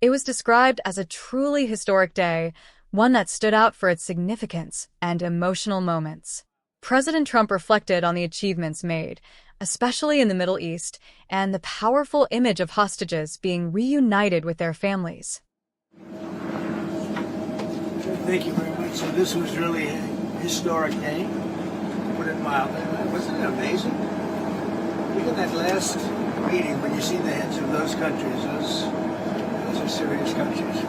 It was described as a truly historic day, one that stood out for its significance and emotional moments. President Trump reflected on the achievements made, especially in the Middle East, and the powerful image of hostages being reunited with their families. Thank you very much. So this was really a historic day, to put it mildly. Wasn't it amazing? Look at that last meeting when you see the heads of those countries. Those are serious countries.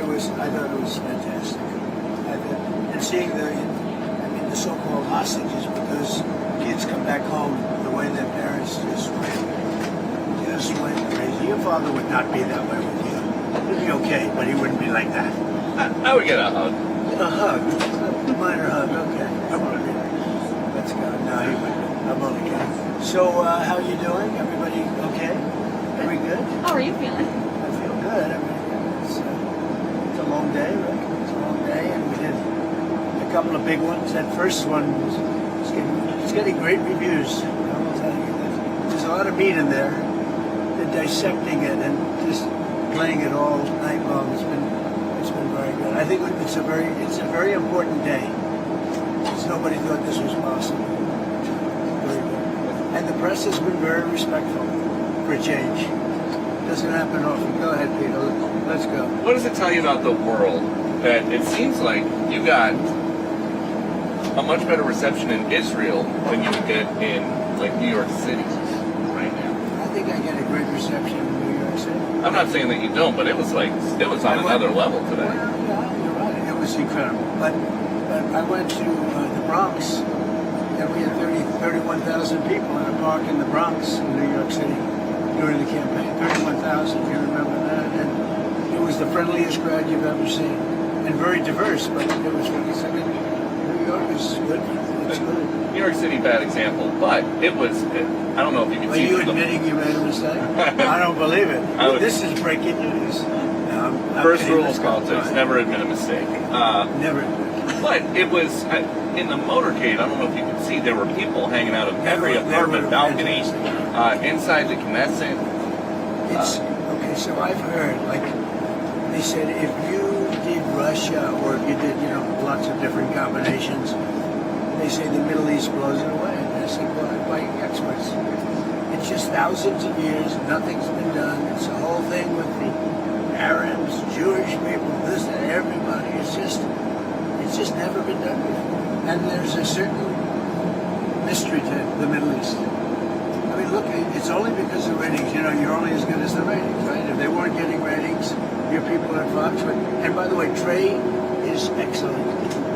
But I thought it was fantastic. And seeing the so-called hostages, but those kids come back home the way their parents just went crazy. Your father would not be that way with you. He'd be okay, but he wouldn't be like that. I would get a hug. A hug. A minor hug, okay. Come on, let's go. No, he wouldn't. I'm only kidding. So, how you doing? Everybody okay? Very good? How are you feeling? I feel good. I mean, it's a long day, right? It's a long day, and we did a couple of big ones. That first one it's getting great reviews. I'll tell you that. There's a lot of meat in there. They're dissecting it and just playing it all night long. It's been very good. I think it's a very important day. Because nobody thought this was possible. Very good. And the press has been very respectful for a change. Doesn't happen often. Go ahead, Peter. Let's go. What does it tell you about the world that it seems like you got a much better reception in Israel than you would get in like New York City right now? I think I get a great reception in New York City. I'm not saying that you don't, but it was on another level today. Well, yeah, you're right. It was incredible. But I went to the Bronx, and we had 31,000 people in a park in the Bronx in New York City during the campaign. 31,000, you remember that? And it was the friendliest crowd you've ever seen. And very diverse, but it was really something. New York is good. It's good. New York City, bad example, but it was, I don't know if you can Are see you from admitting you made a mistake? I don't believe it. This is breaking news. No, I'm First kidding. rule of politics, never admit a mistake. Never. But it was, in the motorcade, I don't know if you can see, there were people hanging out of every apartment balcony, inside the Knesset. Okay, so I've heard, like, they said if you did Russia, or if you did, lots of different combinations, they say the Middle East blows it away. And I said, well, by experts. It's just thousands of years, nothing's been done. It's the whole thing with the Arabs, Jewish people, this and everybody. It's just never been done before. And there's a certain mystery to the Middle East. I mean, look, it's only because of ratings. You're only as good as the ratings, right? If they weren't getting ratings, your people at Fox would. And by the way, Trey is excellent.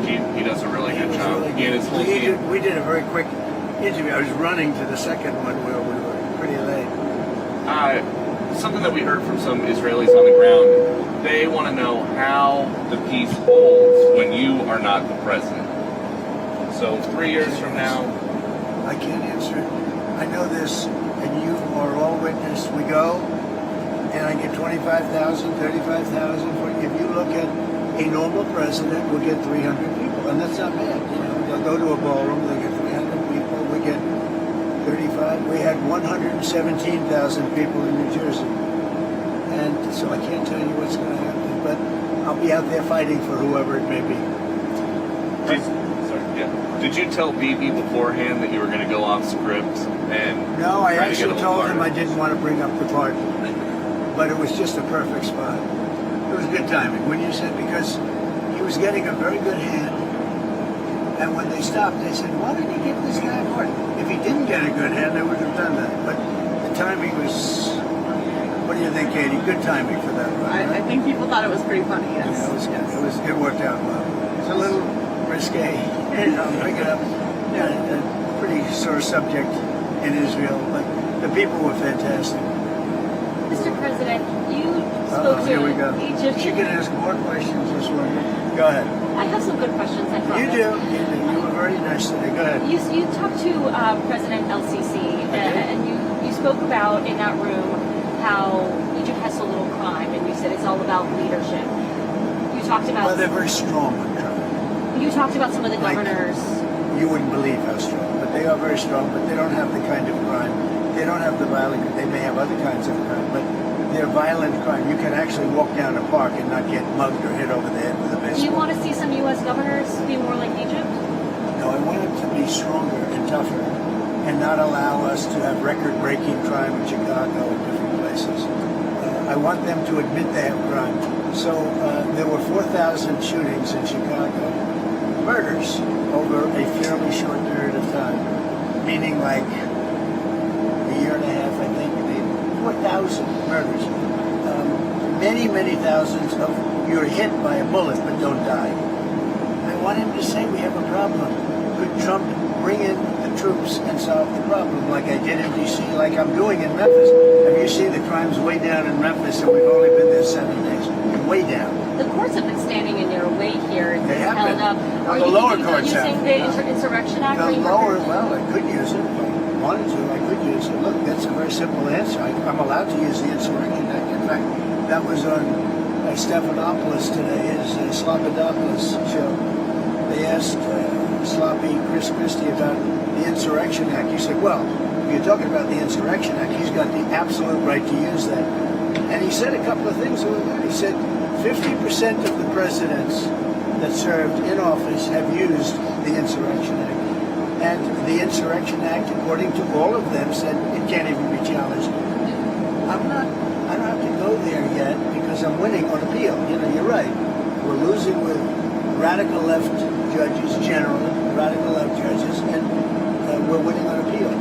He does a really good job. Really He and his whole team. We did a very quick interview. I was running to the second one where we were pretty late. Something that we heard from some Israelis on the ground, they want to know how the peace holds when you are not the president. So 3 years from now... I can't answer it. I know this, and you are all witness. We go, and I get 25,000, 35,000. If you look at a normal president, we'll get 300 people, and that's not bad. They'll go to a ballroom, they'll get 300 people, we get 35. We had 117,000 people in New Jersey. And so I can't tell you what's going to happen, but I'll be out there fighting for whoever it may be. Did you tell Bibi beforehand that you were going to go off script? No, I actually told him I didn't want to bring up the part, but it was just a perfect spot. It was good timing. When you said, because he was getting a very good hand, and when they stopped, they said, why didn't you give this guy a part? If he didn't get a good hand, they wouldn't have done that. But the timing was, what do you think, Katie? Good timing for that, right? I think people thought it was pretty funny, yes. Yeah, it worked out well. It's a little risque, bring it up. Yeah, a pretty sore subject in Israel, but the people were fantastic. Mr. President, you spoke to here we go. Egypt. She can ask more questions this morning. Go ahead. I have some good questions, I promise. You do. You were very nice today. Go ahead. You talked to President el-Sisi, and you spoke about in that room how Egypt has so little crime, and you said it's all about leadership. You talked about... Well, they're very strong on crime. You talked about some of the governors. You wouldn't believe how strong, but they are very strong, but they don't have the kind of crime. They don't have the violence. They may have other kinds of crime, but they're violent crime. You can actually walk down a park and not get mugged or hit over the head with a baseball. Do you want to see some U.S. governors be more like Egypt? No, I want them to be stronger and tougher and not allow us to have record-breaking crime in Chicago and different places. I want them to admit they have crime. So there were 4,000 shootings in Chicago, murders over a fairly short period of time, meaning like a year and a half, I think. 4,000 murders. Many thousands of you're hit by a bullet but don't die. I want him to say we have a problem. Could Trump bring in the troops and solve the problem like I did in D.C., like I'm doing in Memphis? Have you seen the crimes way down in Memphis, and we've only been there 7 days? Way down. The courts have been standing in your way here. They have held been. up. Well, Are the you lower thinking courts about using have. the Insurrection Act? The lower, well, I could use it. If I wanted to, I could use it. Look, that's a very simple answer. I'm allowed to use the Insurrection Act. In fact, that was on Stephanopoulos today, his Sloppodopoulos show. They asked Sloppy Chris Christie about the Insurrection Act. He said, well, if you're talking about the Insurrection Act, he's got the absolute right to use that. And he said a couple of things that were good. He said 50% of the presidents that served in office have used the Insurrection Act. And the Insurrection Act, according to all of them, said it can't even be challenged. I don't have to go there yet because I'm winning on appeal. You know, you're right. We're losing with radical left judges, generally, radical left judges, and we're winning on appeal.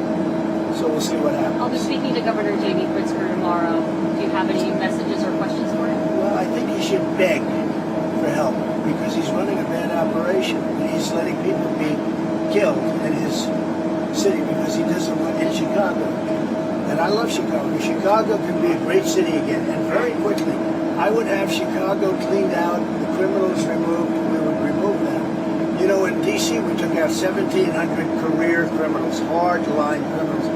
So we'll see what happens. I'll be speaking to Governor J.B. Pritzker tomorrow. Do you have any messages or questions for him? Well, I think he should beg for help because he's running a bad operation. He's letting people be killed in his city because he doesn't want in Chicago. And I love Chicago. Chicago can be a great city again, and very quickly. I would have Chicago cleaned out, the criminals removed, we would remove them. You know, in D.C. we took out 1,700 career criminals, hard-line criminals.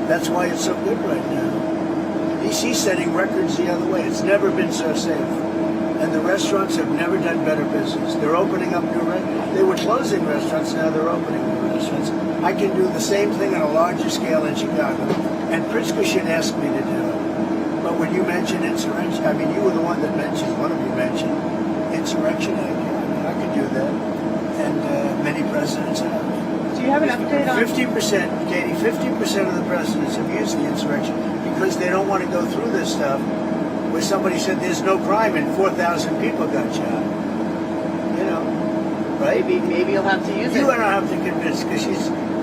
That's why it's so good right now. D.C.'s setting records the other way. It's never been so safe. And the restaurants have never done better business. They're opening up new restaurants. They were closing restaurants, now they're opening new restaurants. I can do the same thing on a larger scale in Chicago. And Pritzker should ask me to do it. But when you mention insurrection, I mean, you were the one that mentioned, one of you mentioned, insurrection. I could do that. And many presidents have. Do you have an update on 50%, Katie, 50% of the presidents have used the insurrection because they don't want to go through this stuff where somebody said there's no crime and 4,000 people got shot. You know, right? maybe you'll have to use You it? don't have to convince because she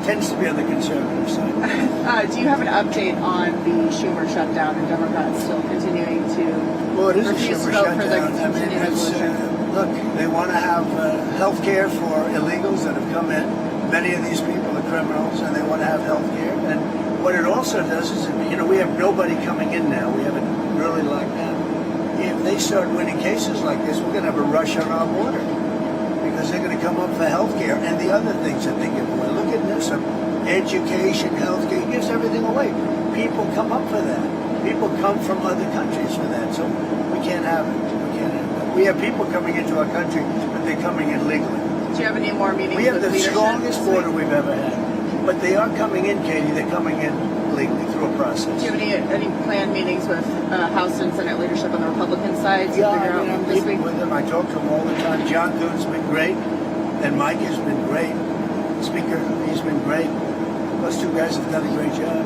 tends to be on the conservative side. Do you have an update on the Schumer shutdown and Democrats still continuing to Well, it is a refuse to Schumer vote for the shutdown. I mean, continuing it's, resolution? look, they want to have health care for illegals that have come in. Many of these people are criminals, and they want to have health care. And what it also does is, you know, we have nobody coming in now. We haven't really locked down. If they start winning cases like this, we're going to have a rush on our border because they're going to come up for health care and the other things that they give away. Look at this, education, health care, he gives everything away. People come up for that. People come from other countries for that. So we can't have it. We can't have it. We have people coming into our country, but they're coming in legally. Do you have any more meetings We have with the leadership strongest this border week? we've ever had. But they are coming in, Katie. They're coming in legally through a process. Do you have any planned meetings with House and Senate leadership on the Republican side to Yeah, figure I mean, out I'm this meeting week? with them. I talk to them all the time. John Thune's been great, and Mike has been great. Speaker, he's been great. Those two guys have done a great job.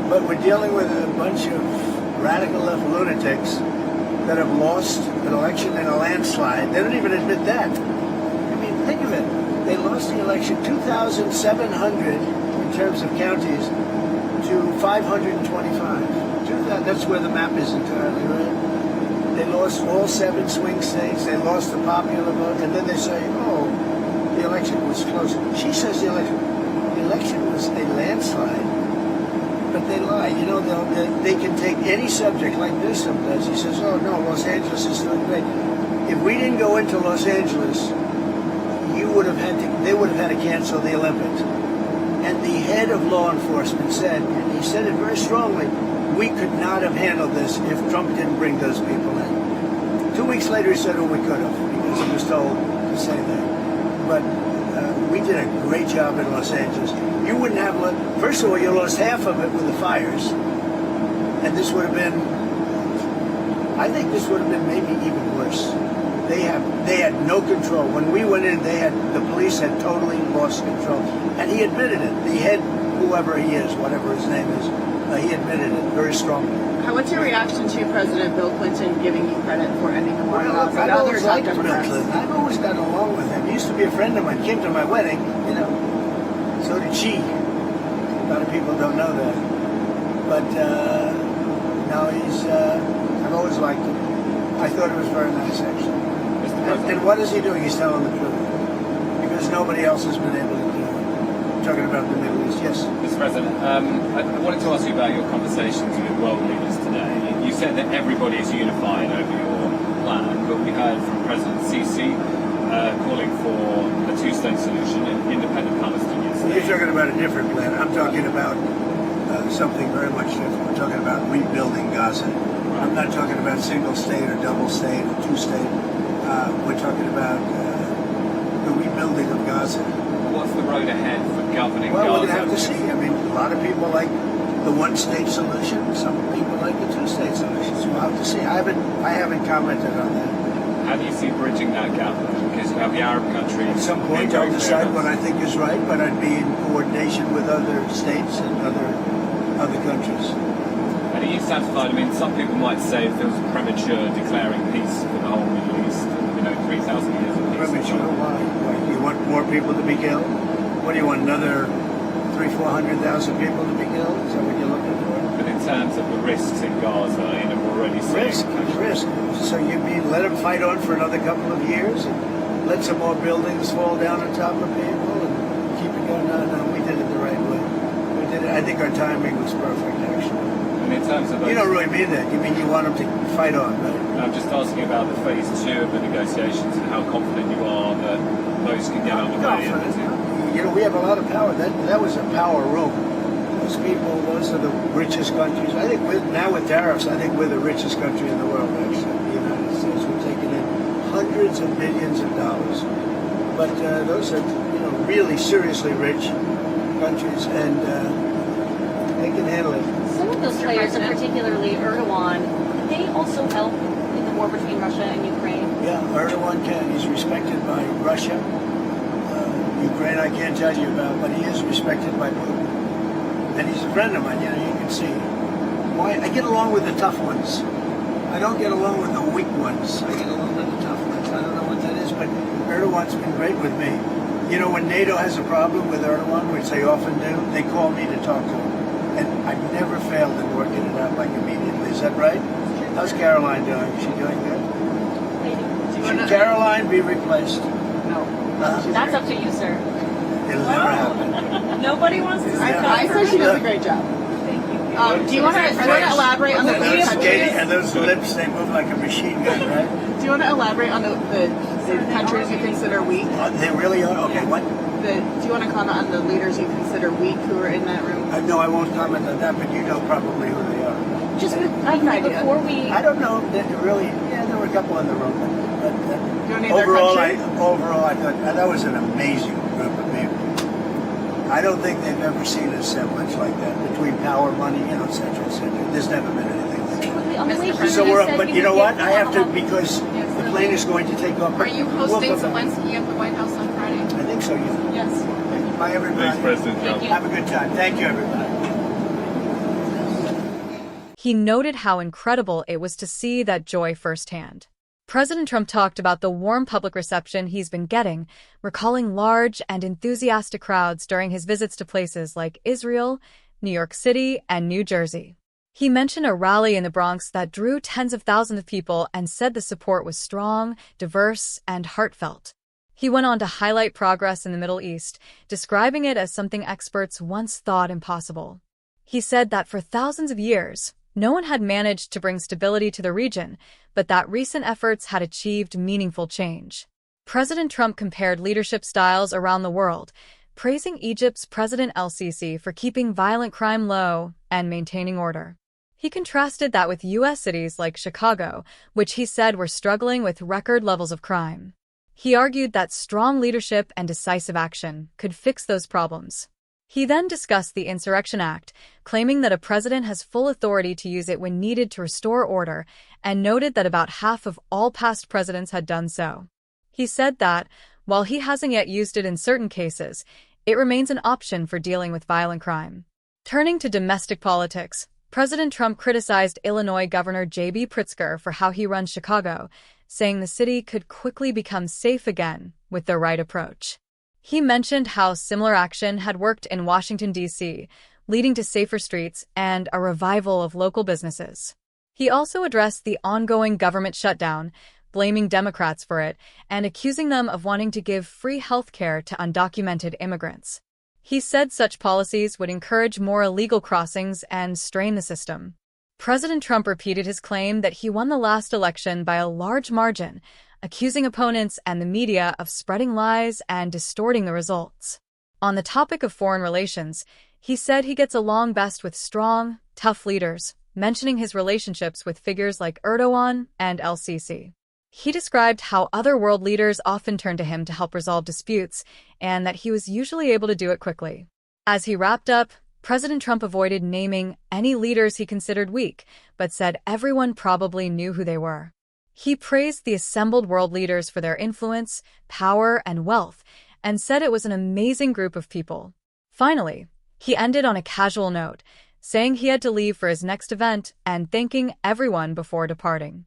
But we're dealing with a bunch of radical left lunatics that have lost an election in a landslide. They don't even admit that. I mean, think of it. They lost the election 2,700 in terms of counties to 525. That's where the map is entirely, right? They lost all 7 swing states. They lost the popular vote. And then they say, oh, the election was close. She says the election was a landslide. But they lie. You know, they can take any subject like this sometimes. He says, oh, no, Los Angeles is doing great. If we didn't go into Los Angeles, they would have had to cancel the Olympics. And the head of law enforcement said, and he said it very strongly, we could not have handled this if Trump didn't bring those people in. 2 weeks later, he said, oh, we could have, because he was told to say that. But we did a great job in Los Angeles. You wouldn't have, first of all, you lost half of it with the fires. And this would have been I think this would have been maybe even worse. They had no control. When we went in, the police had totally lost control, and he admitted it. The head, whoever he is, whatever his name is, he admitted it very strongly. What's your reaction to President Bill Clinton giving you credit for ending the war? Well, look, I've always liked Bill Democrats? Clinton. I've always gotten along with him. He used to be a friend of mine. Came to my wedding, you know. So did she. A lot of people don't know that. But now I've always liked him. I thought it was very nice, actually. And what is he doing? He's telling the truth. Because nobody else has been able to do it. Talking about the Middle East, yes. Mr. President, I wanted to ask you about your conversations with world leaders today. You said that everybody is unified over your plan, but we heard from President el-Sisi calling for a two-state solution, an independent Palestinian state. You're talking about a different plan. I'm talking about something very much different. We're talking about rebuilding Gaza. I'm not talking about single state or double state or two-state. We're talking about the rebuilding of Gaza. What's the road ahead for governing Well, Gaza? we're going to have to see. I mean, a lot of people like the one-state solution. Some people like the two-state solution. So we'll have to see. I haven't commented on that. How do you see bridging that gap? Because you have the Arab countries. At some point, I'll decide what I think is right, but I'd be in coordination with other states and other countries. And are you satisfied? I mean, some people might say it feels premature declaring peace for the whole Middle East. 3,000 years of peace. Premature? Why? You want more people to be killed? What do you want? Another 300,000-400,000 people to be killed? Is that what you're looking for? But in terms of the risks in Gaza, we're already seeing Risk. So you mean let them fight on for another couple of years and let some more buildings fall down on top of people and keep it going? No, we did it the right way. We did it. I think our timing was perfect, actually. And in terms of those, you don't really mean that. You mean you want them to fight on, right? I'm just asking about the phase 2 of the negotiations and how confident you are that those can get underway. You know, we have a lot of power. That was a power room. Those people, those are the richest countries. I think now with tariffs, I think we're the richest country in the world, actually. The United States. We're taking in hundreds of billions of dollars. But those are, really seriously rich countries, and they can handle it. Some of those players, and particularly Erdoğan, they also help in the war between Russia and Ukraine. Yeah, Erdoğan can. He's respected by Russia. Ukraine, I can't tell you about, but he is respected by Putin. And he's a friend of mine, you can see. Why? I get along with the tough ones. I don't get along with the weak ones. I get along with the tough ones. I don't know what that is, but Erdoğan's been great with me. When NATO has a problem with Erdoğan, which they often do, they call me to talk to him. And I've never failed in working it out immediately. Is that right? How's Caroline doing? Is she doing good? Should Caroline be replaced? No. That's up to you, sir. It'll never happen. Nobody wants to. I say she does a great job. Thank you. Do you want to elaborate on the countries? And those lips, they move like a machine gun, right? Do you want to elaborate on the countries you consider weak? They really are? Okay, what? Do you want to comment on the leaders you consider weak who are in that room? No, I won't comment on that, but you know probably who they are. Just idea. before we... I don't know. There were a couple in the room. But Do you name overall, their country? I thought that was an amazing group of people. I don't think they've ever seen a assemblage like that between power, money, et cetera, et cetera. There's never been anything like that. So but you know what? I have to, because the plane is going to take off. Are you hosting Zelensky at the White House on Friday? I think so, yeah. Yes. Bye, everybody. Thanks, President Trump. Have a good time. Thank you, everybody. He noted how incredible it was to see that joy firsthand. President Trump talked about the warm public reception he's been getting, recalling large and enthusiastic crowds during his visits to places like Israel, New York City, and New Jersey. He mentioned a rally in the Bronx that drew tens of thousands of people and said the support was strong, diverse, and heartfelt. He went on to highlight progress in the Middle East, describing it as something experts once thought impossible. He said that for thousands of years, no one had managed to bring stability to the region, but that recent efforts had achieved meaningful change. President Trump compared leadership styles around the world, praising Egypt's President el-Sisi for keeping violent crime low and maintaining order. He contrasted that with U.S. cities like Chicago, which he said were struggling with record levels of crime. He argued that strong leadership and decisive action could fix those problems. He then discussed the Insurrection Act, claiming that a president has full authority to use it when needed to restore order, and noted that about half of all past presidents had done so. He said that, while he hasn't yet used it in certain cases, it remains an option for dealing with violent crime. Turning to domestic politics, President Trump criticized Illinois Governor J.B. Pritzker for how he runs Chicago, saying the city could quickly become safe again with the right approach. He mentioned how similar action had worked in Washington, D.C., leading to safer streets and a revival of local businesses. He also addressed the ongoing government shutdown, blaming Democrats for it and accusing them of wanting to give free health care to undocumented immigrants. He said such policies would encourage more illegal crossings and strain the system. President Trump repeated his claim that he won the last election by a large margin, accusing opponents and the media of spreading lies and distorting the results. On the topic of foreign relations, he said he gets along best with strong, tough leaders, mentioning his relationships with figures like Erdoğan and el-Sisi. He described how other world leaders often turn to him to help resolve disputes, and that he was usually able to do it quickly. As he wrapped up, President Trump avoided naming any leaders he considered weak, but said everyone probably knew who they were. He praised the assembled world leaders for their influence, power, and wealth, and said it was an amazing group of people. Finally, he ended on a casual note, saying he had to leave for his next event and thanking everyone before departing.